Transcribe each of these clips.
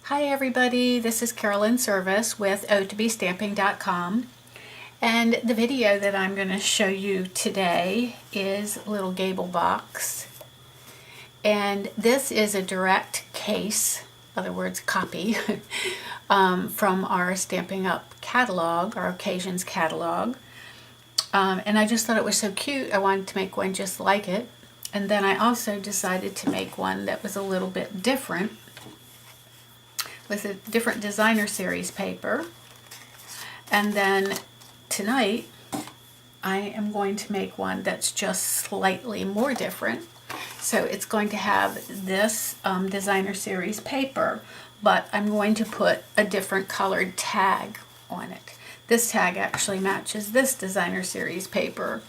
Hi everybody, this is Carolyn Service with AtYourService.com, and the video that I'm going to show you today is a little Gable box, and this is a direct case, in other words copy, from our Stampin' Up catalog, our Occasions catalog, and I just thought it was so cute I wanted to make one just like it. And then I also decided to make one that was a little bit different, with a different designer series paper. And then tonight I am going to make one that's just slightly more different. So it's going to have this designer series paper, but I'm going to put a different colored tag on it. This tag actually matches this designer series paper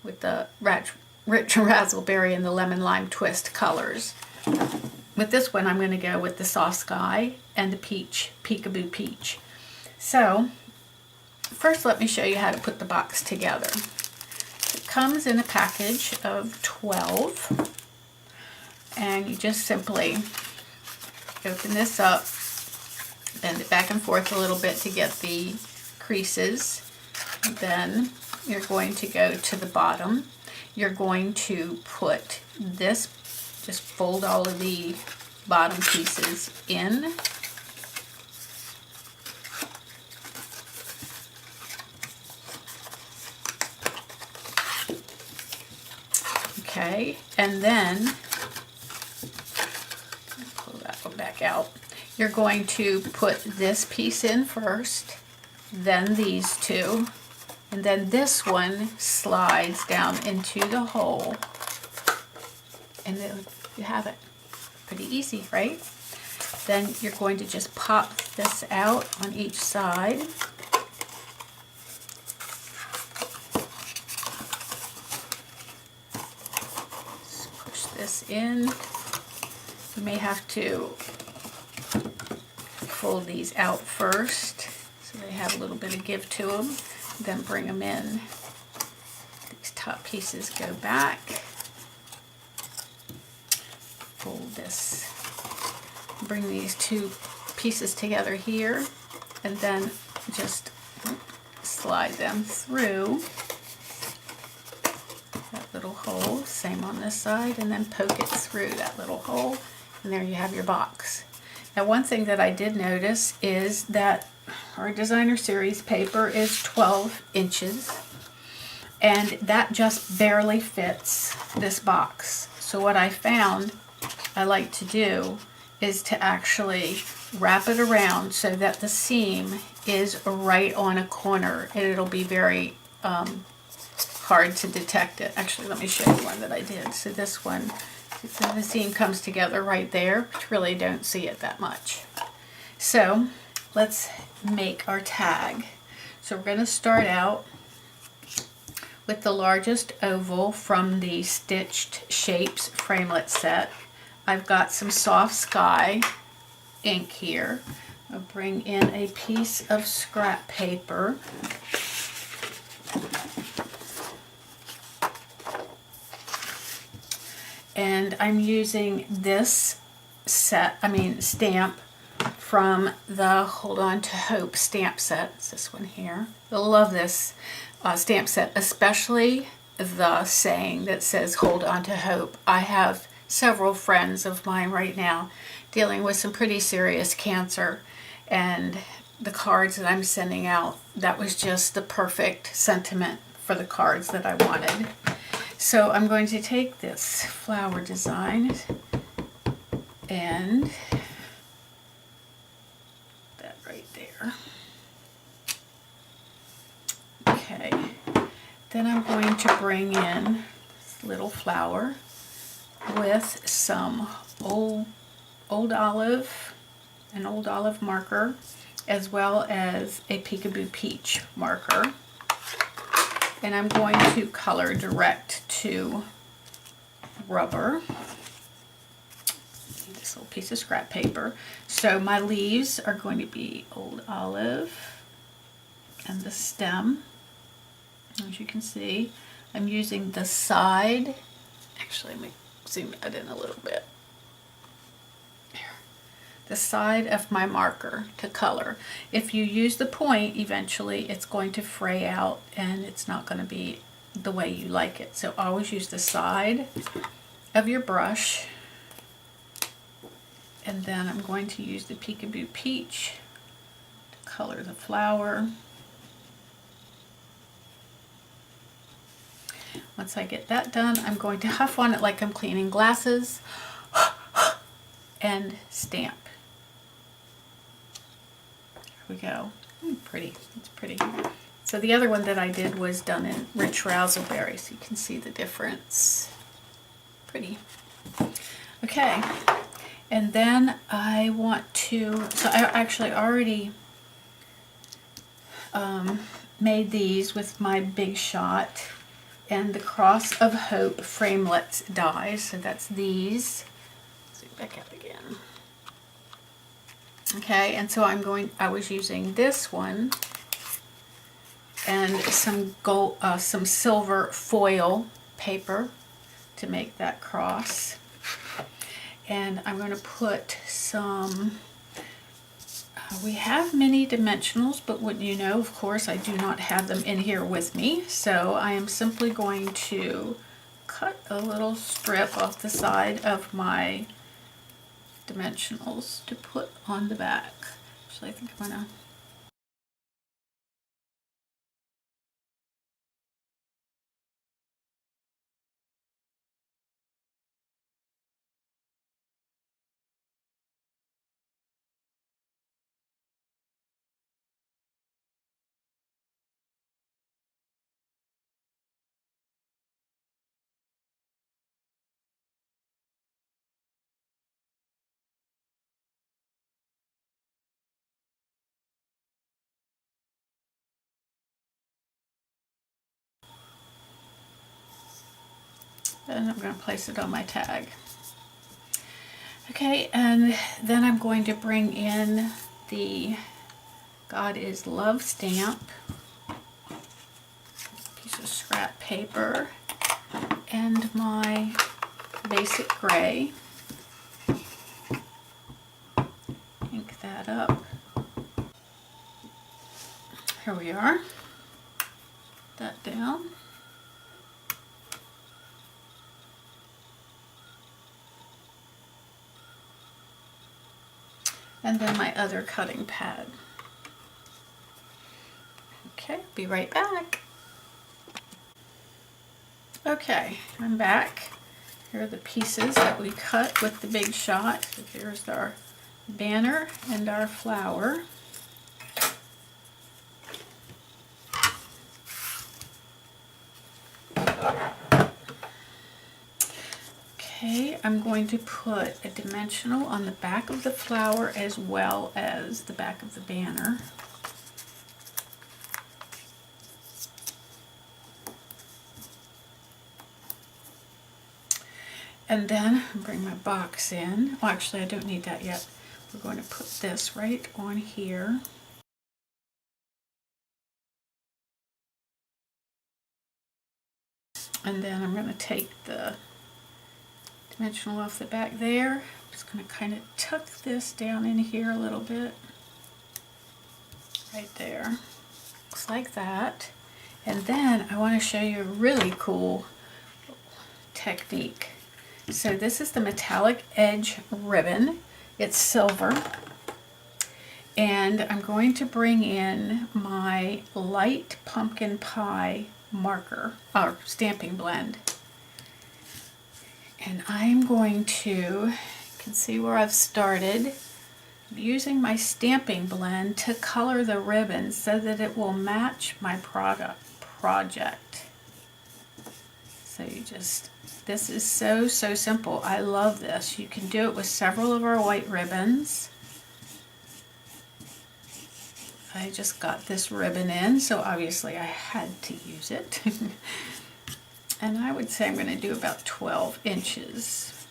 with the rich raspberry and the lemon lime twist colors. With this one, I'm going to go with the soft sky and the peach, peekaboo peach. So, first let me show you how to put the box together. It comes in a package of 12, and you just simply open this up, bend it back and forth a little bit to get the creases. And then you're going to go to the bottom. You're going to put this, just fold all of the bottom pieces in. Okay, and then pull that one back out. You're going to put this piece in first, then these two, and then this one slides down into the hole. And then you have it. Pretty easy, right? Then you're going to just pop this out on each side. Just push this in. You may have to fold these out first so they have a little bit of give to them. Then bring them in. These top pieces go back. Fold this, bring these two pieces together here, and then just slide them through that little hole. Same on this side, and then poke it through that little hole, and there you have your box. Now, one thing that I did notice is that our designer series paper is 12 inches, and that just barely fits this box. So what I found I like to do is to actually wrap it around so that the seam is right on a corner, and it'll be very hard to detect it. Actually, let me show you one that I did. So this one, so the seam comes together right there, but you really don't see it that much. So let's make our tag. So we're going to start out with the largest oval from the Stitched Shapes framelit set. I've got some soft sky ink here. I'll bring in a piece of scrap paper. And I'm using this stamp from the Hold On to Hope stamp set. It's this one here. I love this stamp set, especially the saying that says Hold On to Hope. I have several friends of mine right now dealing with some pretty serious cancer, and the cards that I'm sending out, that was just the perfect sentiment for the cards that I wanted. So I'm going to take this flower design and that right there. Okay, then I'm going to bring in this little flower with some old olive, an old olive marker, as well as a peekaboo peach marker. And I'm going to color direct to rubber. This little piece of scrap paper. So my leaves are going to be old olive, and the stem, as you can see, I'm using the side. Actually, let me zoom that in a little bit. There. the side of my marker to color. If you use the point, eventually it's going to fray out and it's not going to be the way you like it. So always use the side of your brush. And then I'm going to use the Peekaboo Peach to color the flower. Once I get that done, I'm going to huff on it like I'm cleaning glasses and stamp. There we go. Pretty. It's pretty. So the other one that I did was done in rich raspberry, so you can see the difference. Pretty. Okay. And then I want to, so I actually already made these with my Big Shot and the Cross of Hope framelets dies. So that's these. Zoom back out again. Okay, and so I was using this one and some gold, some silver foil paper to make that cross. And I'm going to put some, we have mini dimensionals, but wouldn't you know, of course, I do not have them in here with me. So I am simply going to cut a little strip off the side of my dimensionals to put on the back. Actually, I think I'm going to and I'm going to place it on my tag. Okay, and then I'm going to bring in the God is Love stamp, piece of scrap paper, and my basic gray. Ink that up. Here we are. That down. And then my other cutting pad. Okay, be right back. Okay, I'm back. Here are the pieces that we cut with the Big Shot. So here's our banner and our flower. Okay, I'm going to put a dimensional on the back of the flower as well as the back of the banner. And then bring my box in. Oh, actually, I don't need that yet. We're going to put this right on here. And then I'm going to take the dimensional off the back there. I'm just going to kind of tuck this down in here a little bit. Right there. Looks like that. And then I want to show you a really cool technique. So this is the metallic edge ribbon. It's silver. And I'm going to bring in my light pumpkin pie marker, or stamping blend. And I'm going to, you can see where I've started, using my stamping blend to color the ribbon so that it will match my project. So you just, this is so simple. I love this. You can do it with several of our white ribbons. I just got this ribbon in, so obviously I had to use it. And I would say I'm going to do about 12 inches.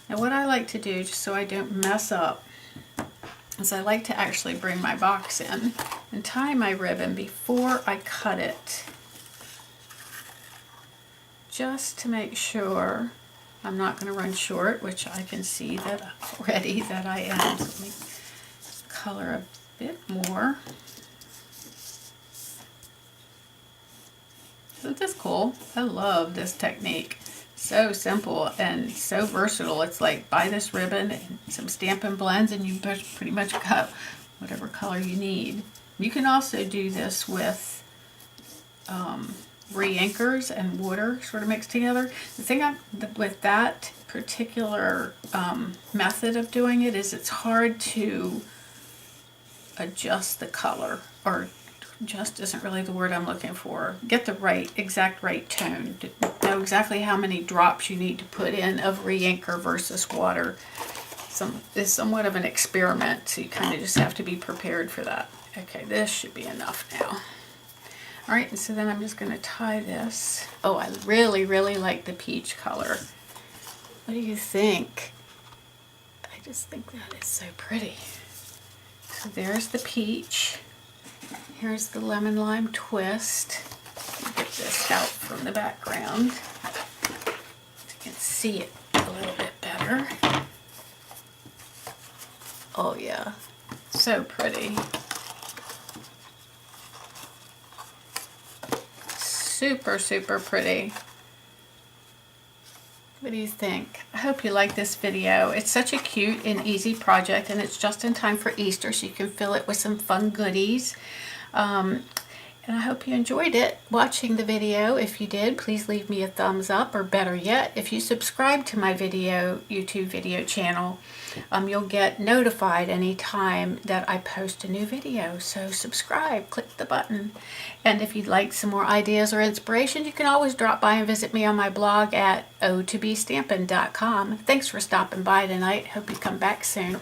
Now what I like to do, just so I don't mess up, is I like to actually bring my box in and tie my ribbon before I cut it, just to make sure I'm not going to run short, which I can see that already that I am. So let me color a bit more. Isn't this cool? I love this technique. So simple and so versatile. It's like buy this ribbon and some Stampin' Blends and you pretty much got whatever color you need. You can also do this with re-inkers and water sort of mixed together. The thing with that particular method of doing it is it's hard to adjust the color, or just isn't really the word I'm looking for. Get the exact right tone. To know exactly how many drops you need to put in of re-inker versus water. It's somewhat of an experiment, so you kind of just have to be prepared for that. Okay, this should be enough now. All right, and so then I'm just going to tie this. Oh, I really, really like the peach color. What do you think? I just think that is so pretty. So there's the peach. Here's the lemon lime twist. Get this out from the background so you can see it a little bit better. Oh yeah, so pretty. Super, super pretty. What do you think? I hope you like this video. It's such a cute and easy project, and it's just in time for Easter, so you can fill it with some fun goodies. And I hope you enjoyed it watching the video. If you did, please leave me a thumbs up, or better yet, if you subscribe to my YouTube video channel, you'll get notified anytime that I post a new video. So subscribe, click the button. And if you'd like some more ideas or inspiration, you can always drop by and visit me on my blog at o2bstampin.com. Thanks for stopping by tonight. Hope you come back soon.